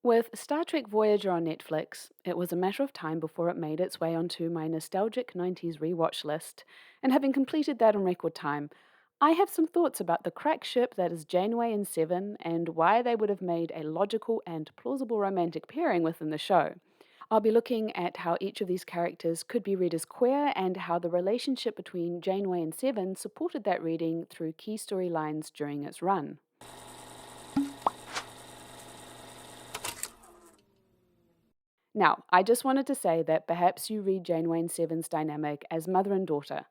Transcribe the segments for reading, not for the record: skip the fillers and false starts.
With Star Trek Voyager on Netflix, it was a matter of time before it made its way onto my nostalgic 90s rewatch list, and having completed that in record time, I have some thoughts about the crack ship that is Janeway and Seven and why they would have made a logical and plausible romantic pairing within the show. I'll be looking at how each of these characters could be read as queer and how the relationship between Janeway and Seven supported that reading through key storylines during its run. Now, I just wanted to say that perhaps you read Janeway and Seven's dynamic as mother and daughter.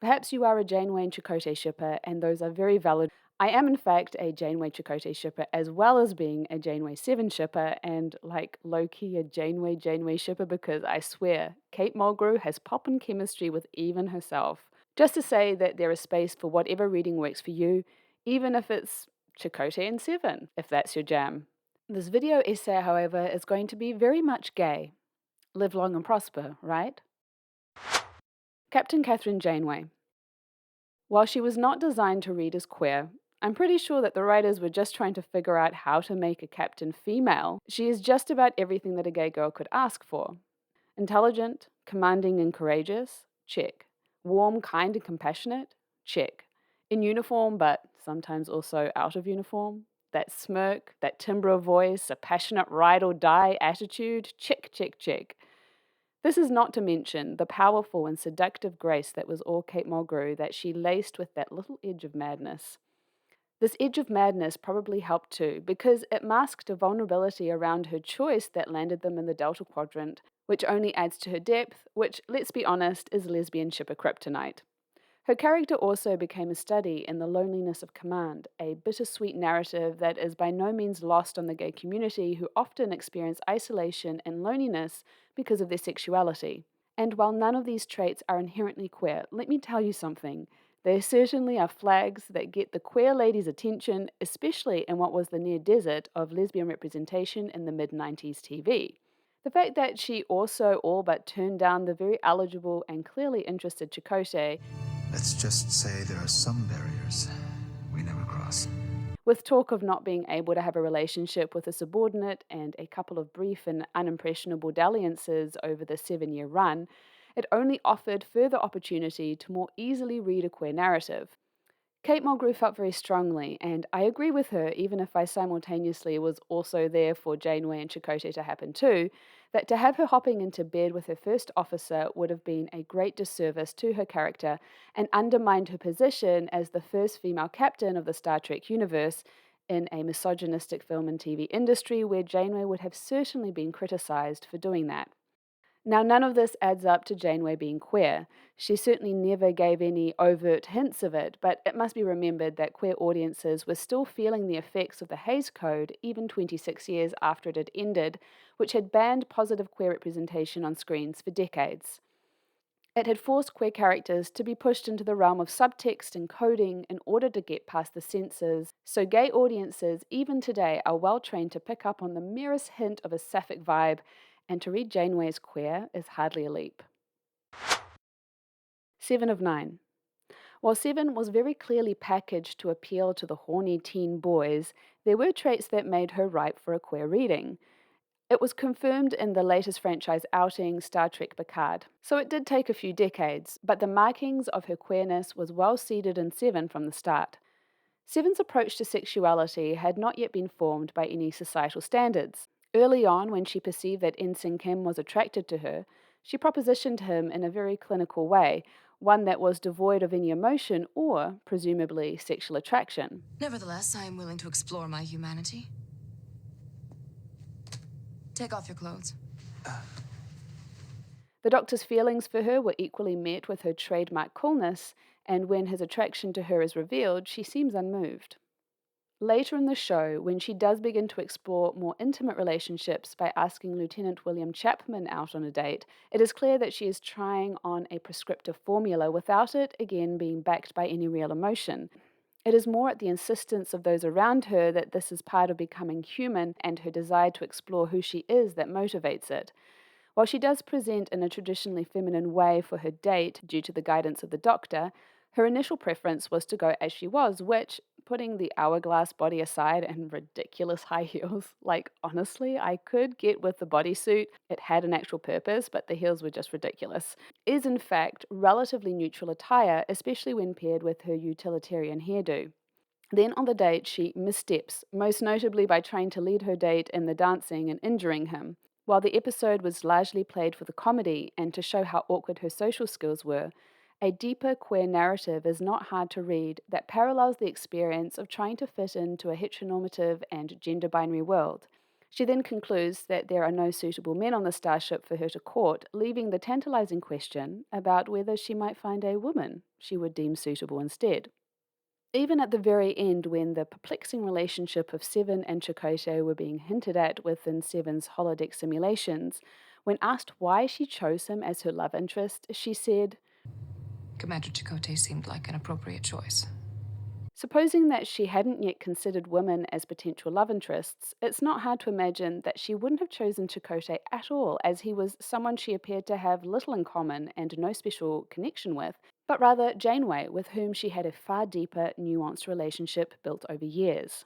Perhaps you are a Janeway and Chakotay shipper, and those are very valid. I am, in fact, a Janeway Chakotay shipper, as well as being a Janeway 7 shipper, and like low key a Janeway shipper because I swear, Kate Mulgrew has poppin' chemistry with even herself. Just to say that there is space for whatever reading works for you, even if it's Chakotay and 7, if that's your jam. This video essay, however, is going to be very much gay. Live long and prosper, right? Captain Catherine Janeway. While she was not designed to read as queer, I'm pretty sure that the writers were just trying to figure out how to make a captain female. She is just about everything that a gay girl could ask for. Intelligent, commanding and courageous? Check. Warm, kind and compassionate? Check. In uniform, but sometimes also out of uniform? That smirk, that timbre of voice, a passionate ride or die attitude? Check, check, check. This is not to mention the powerful and seductive grace that was all Kate Mulgrew that she laced with that little edge of madness. This edge of madness probably helped too, because it masked a vulnerability around her choice that landed them in the Delta Quadrant, which only adds to her depth, which, let's be honest, is lesbian shipper kryptonite. Her character also became a study in the loneliness of command, a bittersweet narrative that is by no means lost on the gay community who often experience isolation and loneliness because of their sexuality. And while none of these traits are inherently queer, let me tell you something. There certainly are flags that get the queer lady's attention, especially in what was the near desert of lesbian representation in the mid-90s TV. The fact that she also all but turned down the very eligible and clearly interested Chakotay. Let's just say there are some barriers we never cross. With talk of not being able to have a relationship with a subordinate and a couple of brief and unimpressionable dalliances over the 7-year run, it only offered further opportunity to more easily read a queer narrative. Kate Mulgrew felt very strongly, and I agree with her, even if I simultaneously was also there for Janeway and Chakotay to happen too, that to have her hopping into bed with her first officer would have been a great disservice to her character and undermined her position as the first female captain of the Star Trek universe in a misogynistic film and TV industry where Janeway would have certainly been criticized for doing that. Now, none of this adds up to Janeway being queer. She certainly never gave any overt hints of it, but it must be remembered that queer audiences were still feeling the effects of the Hays Code even 26 years after it had ended, which had banned positive queer representation on screens for decades. It had forced queer characters to be pushed into the realm of subtext and coding in order to get past the censors, so gay audiences, even today, are well trained to pick up on the merest hint of a sapphic vibe, and to read Janeway as queer is hardly a leap. 7 of 9. While Seven was very clearly packaged to appeal to the horny teen boys, there were traits that made her ripe for a queer reading. It was confirmed in the latest franchise outing, Star Trek Picard. So it did take a few decades, but the markings of her queerness was well seeded in Seven from the start. Seven's approach to sexuality had not yet been formed by any societal standards. Early on, when she perceived that Ensign Kim was attracted to her, she propositioned him in a very clinical way, one that was devoid of any emotion or, presumably, sexual attraction. Nevertheless, I am willing to explore my humanity. Take off your clothes. The Doctor's feelings for her were equally met with her trademark coolness, and when his attraction to her is revealed, she seems unmoved. Later in the show, when she does begin to explore more intimate relationships by asking Lieutenant William Chapman out on a date, it is clear that she is trying on a prescriptive formula without it, again, being backed by any real emotion. It is more at the insistence of those around her that this is part of becoming human and her desire to explore who she is that motivates it. While she does present in a traditionally feminine way for her date due to the guidance of the Doctor, her initial preference was to go as she was, which, putting the hourglass body aside and ridiculous high heels. Like, honestly, I could get with the bodysuit. It had an actual purpose, but the heels were just ridiculous. Is, in fact, relatively neutral attire, especially when paired with her utilitarian hairdo. Then on the date, she missteps, most notably by trying to lead her date in the dancing and injuring him. While the episode was largely played for the comedy and to show how awkward her social skills were, a deeper queer narrative is not hard to read that parallels the experience of trying to fit into a heteronormative and gender binary world. She then concludes that there are no suitable men on the starship for her to court, leaving the tantalizing question about whether she might find a woman she would deem suitable instead. Even at the very end, when the perplexing relationship of Seven and Chakotay were being hinted at within Seven's holodeck simulations, when asked why she chose him as her love interest, she said, Commander Chakotay seemed like an appropriate choice. supposing that she hadn't yet considered women as potential love interests, it's not hard to imagine that she wouldn't have chosen Chakotay at all, as he was someone she appeared to have little in common and no special connection with, but rather Janeway, with whom she had a far deeper, nuanced relationship built over years.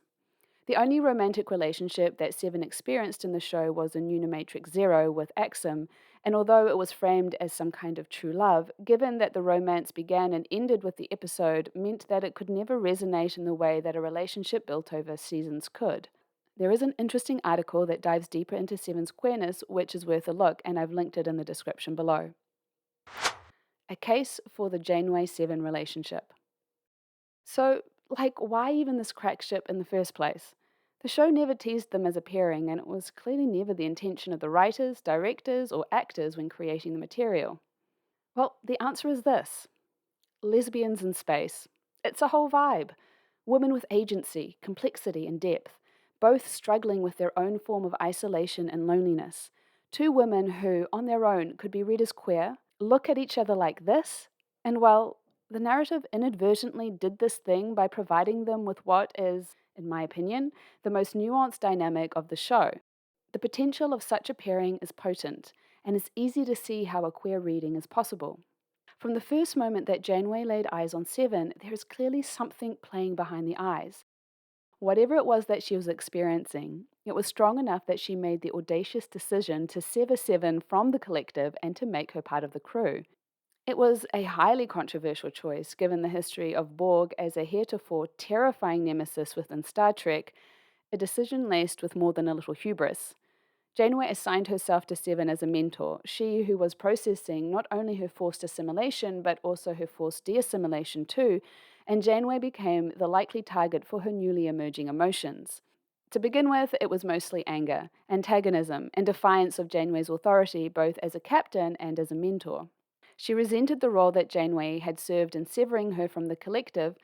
The only romantic relationship that Seven experienced in the show was in Unimatrix Zero with Axum, and although it was framed as some kind of true love, given that the romance began and ended with the episode meant that it could never resonate in the way that a relationship built over seasons could. There is an interesting article that dives deeper into Seven's queerness, which is worth a look, and I've linked it in the description below. A case for the Janeway Seven relationship. So, why even this crack ship in the first place? The show never teased them as a pairing, and it was clearly never the intention of the writers, directors, or actors when creating the material. Well, the answer is this: lesbians in space. It's a whole vibe. Women with agency, complexity, and depth, both struggling with their own form of isolation and loneliness. Two women who, on their own, could be read as queer, look at each other like this, and well, the narrative inadvertently did this thing by providing them with what is, in my opinion, the most nuanced dynamic of the show. The potential of such a pairing is potent, and it's easy to see how a queer reading is possible. From the first moment that Janeway laid eyes on Seven, there is clearly something playing behind the eyes. Whatever it was that she was experiencing, it was strong enough that she made the audacious decision to sever Seven from the collective and to make her part of the crew. It was a highly controversial choice given the history of Borg as a heretofore terrifying nemesis within Star Trek, a decision laced with more than a little hubris. Janeway assigned herself to Seven as a mentor, she who was processing not only her forced assimilation but also her forced de-assimilation too, and Janeway became the likely target for her newly emerging emotions. To begin with, it was mostly anger, antagonism, and defiance of Janeway's authority both as a captain and as a mentor. She resented the role that Janeway had served in severing her from the collective,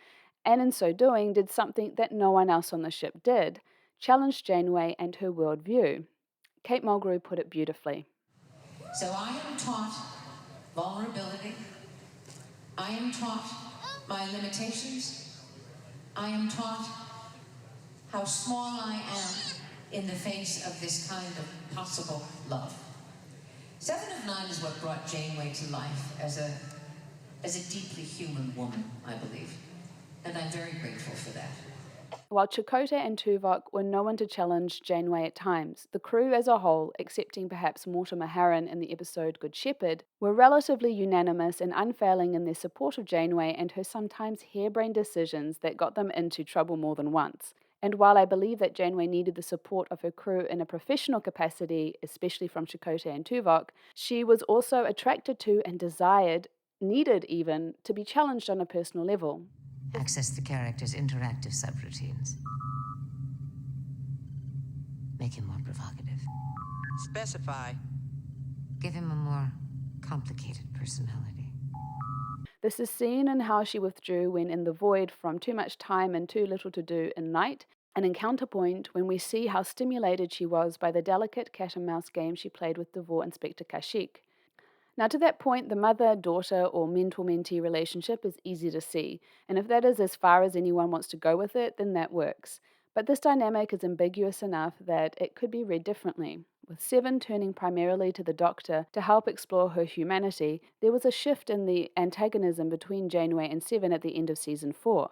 and in so doing did something that no one else on the ship did: challenged Janeway and her worldview. Kate Mulgrew put it beautifully. So I am taught vulnerability. I am taught my limitations. I am taught how small I am in the face of this kind of possible love. 7 of 9 is what brought Janeway to life as a deeply human woman, I believe. And I'm very grateful for that. While Chakotay and Tuvok were no one to challenge Janeway at times, the crew as a whole, excepting perhaps Mortimer Harron in the episode Good Shepherd, were relatively unanimous and unfailing in their support of Janeway and her sometimes harebrained decisions that got them into trouble more than once. And while I believe that Janeway needed the support of her crew in a professional capacity, especially from Chakotay and Tuvok, she was also attracted to and needed even, to be challenged on a personal level. Access the character's interactive subroutines. Make him more provocative. Specify. Give him a more complicated personality. This is seen in how she withdrew when in the void from too much time and too little to do in Night, and in Counterpoint when we see how stimulated she was by the delicate cat-and-mouse game she played with Devore Inspector Kashyyyk. Now to that point, the mother-daughter or mentor-mentee relationship is easy to see, and if that is as far as anyone wants to go with it, then that works. But this dynamic is ambiguous enough that it could be read differently. With Seven turning primarily to the Doctor to help explore her humanity, there was a shift in the antagonism between Janeway and Seven at the end of Season 4.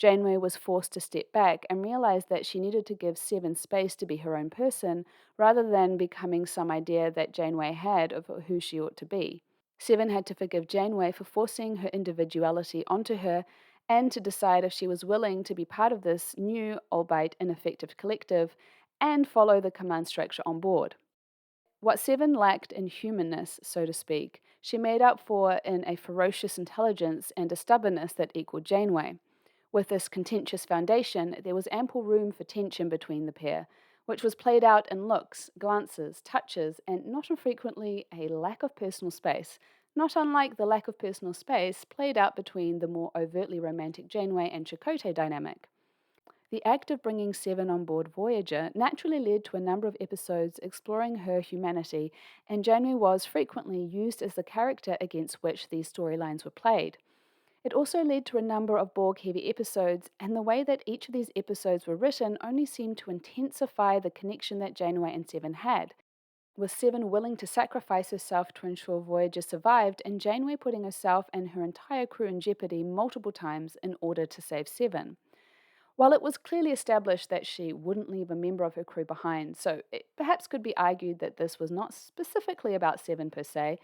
Janeway was forced to step back and realize that she needed to give Seven space to be her own person, rather than becoming some idea that Janeway had of who she ought to be. Seven had to forgive Janeway for forcing her individuality onto her and to decide if she was willing to be part of this new, albeit ineffective collective and follow the command structure on board. What Seven lacked in humanness, so to speak, she made up for in a ferocious intelligence and a stubbornness that equaled Janeway. With this contentious foundation, there was ample room for tension between the pair, which was played out in looks, glances, touches, and not infrequently a lack of personal space, not unlike the lack of personal space played out between the more overtly romantic Janeway and Chakotay dynamic. The act of bringing Seven on board Voyager naturally led to a number of episodes exploring her humanity, and Janeway was frequently used as the character against which these storylines were played. It also led to a number of Borg-heavy episodes, and the way that each of these episodes were written only seemed to intensify the connection that Janeway and Seven had, with Seven willing to sacrifice herself to ensure Voyager survived, and Janeway putting herself and her entire crew in jeopardy multiple times in order to save Seven. While it was clearly established that she wouldn't leave a member of her crew behind, so it perhaps could be argued that this was not specifically about Seven per se,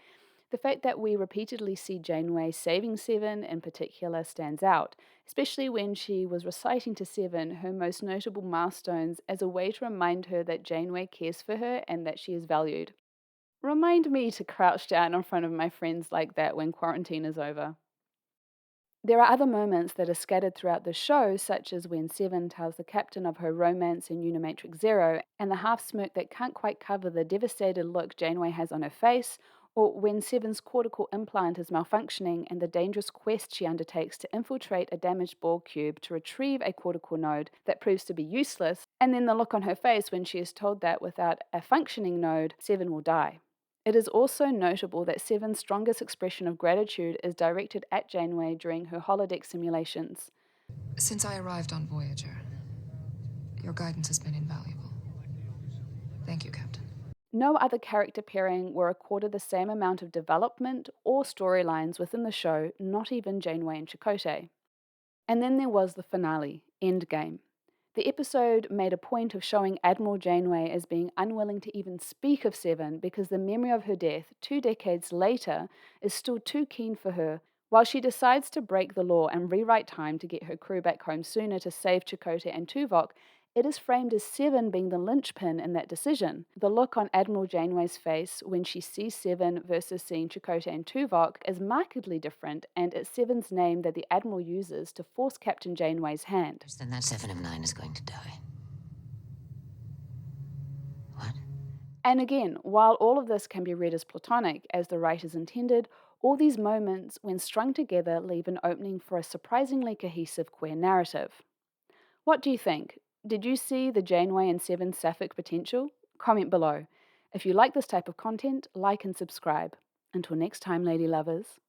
the fact that we repeatedly see Janeway saving Seven in particular stands out, especially when she was reciting to Seven her most notable milestones as a way to remind her that Janeway cares for her and that she is valued. Remind me to crouch down in front of my friends like that when quarantine is over. There are other moments that are scattered throughout the show, such as when Seven tells the captain of her romance in Unimatrix Zero, and the half smirk that can't quite cover the devastated look Janeway has on her face, or when Seven's cortical implant is malfunctioning and the dangerous quest she undertakes to infiltrate a damaged Borg cube to retrieve a cortical node that proves to be useless, and then the look on her face when she is told that without a functioning node, Seven will die. It is also notable that Seven's strongest expression of gratitude is directed at Janeway during her holodeck simulations. Since I arrived on Voyager, your guidance has been invaluable. Thank you, Captain. No other character pairing were accorded the same amount of development or storylines within the show, not even Janeway and Chakotay. And then there was the finale, Endgame. The episode made a point of showing Admiral Janeway as being unwilling to even speak of Seven because the memory of her death 2 decades later is still too keen for her. While she decides to break the law and rewrite time to get her crew back home sooner to save Chakotay and Tuvok, it is framed as Seven being the linchpin in that decision. The look on Admiral Janeway's face when she sees Seven versus seeing Chakotay and Tuvok is markedly different, and it's Seven's name that the Admiral uses to force Captain Janeway's hand. Then that 7 of 9 is going to die. What? And again, while all of this can be read as platonic, as the writers intended, all these moments, when strung together, leave an opening for a surprisingly cohesive queer narrative. What do you think? Did you see the Janeway and Seven sapphic potential? Comment below. If you like this type of content, like and subscribe. Until next time, lady lovers.